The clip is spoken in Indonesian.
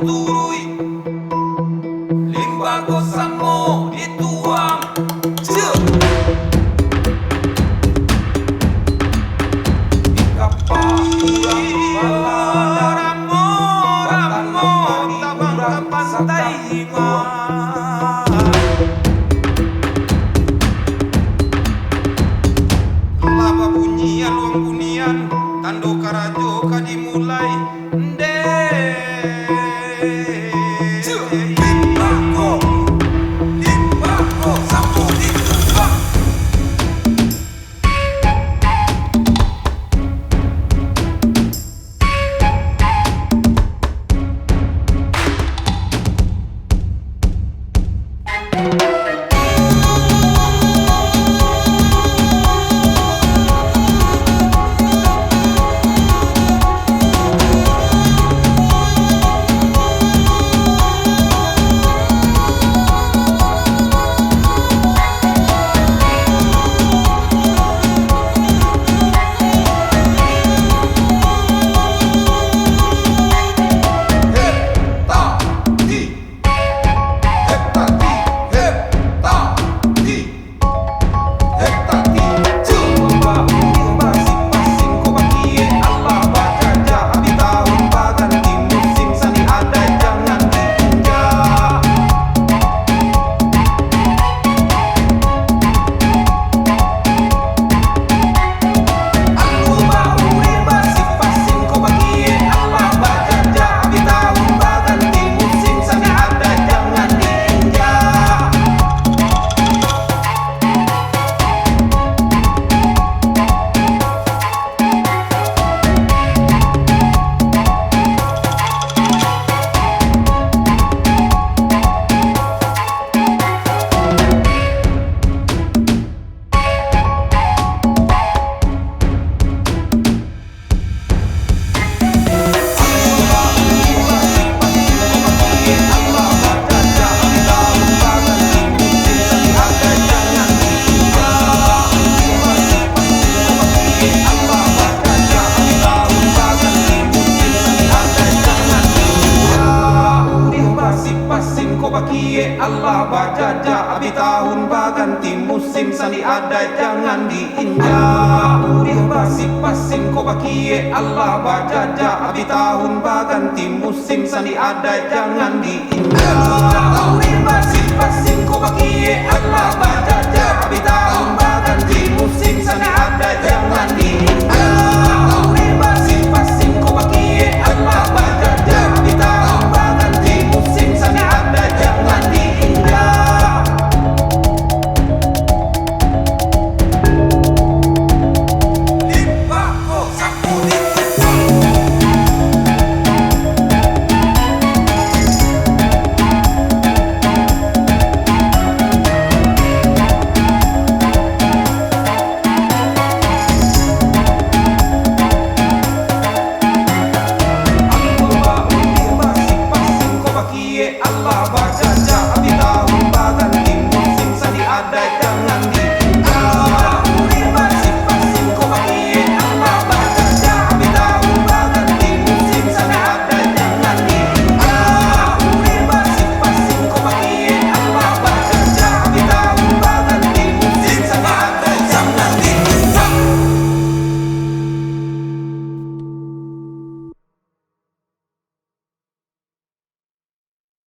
turui, limbah gosamo dituang. Di kapal ramo tabang ke pantai laba bunyian luang bunian tando karajo kadimulai nde limbako sampo dituang. Allah bajaja abi tahun baganti musim sani ada jangan diinjak. Urih basi pasin ko bakie Allah bajaja abi tahun baganti musim sani ada jangan diinjak. Urih basi pasin ko bakie Allah bajaja abi tahun baganti musim sani ada jangan diinjak.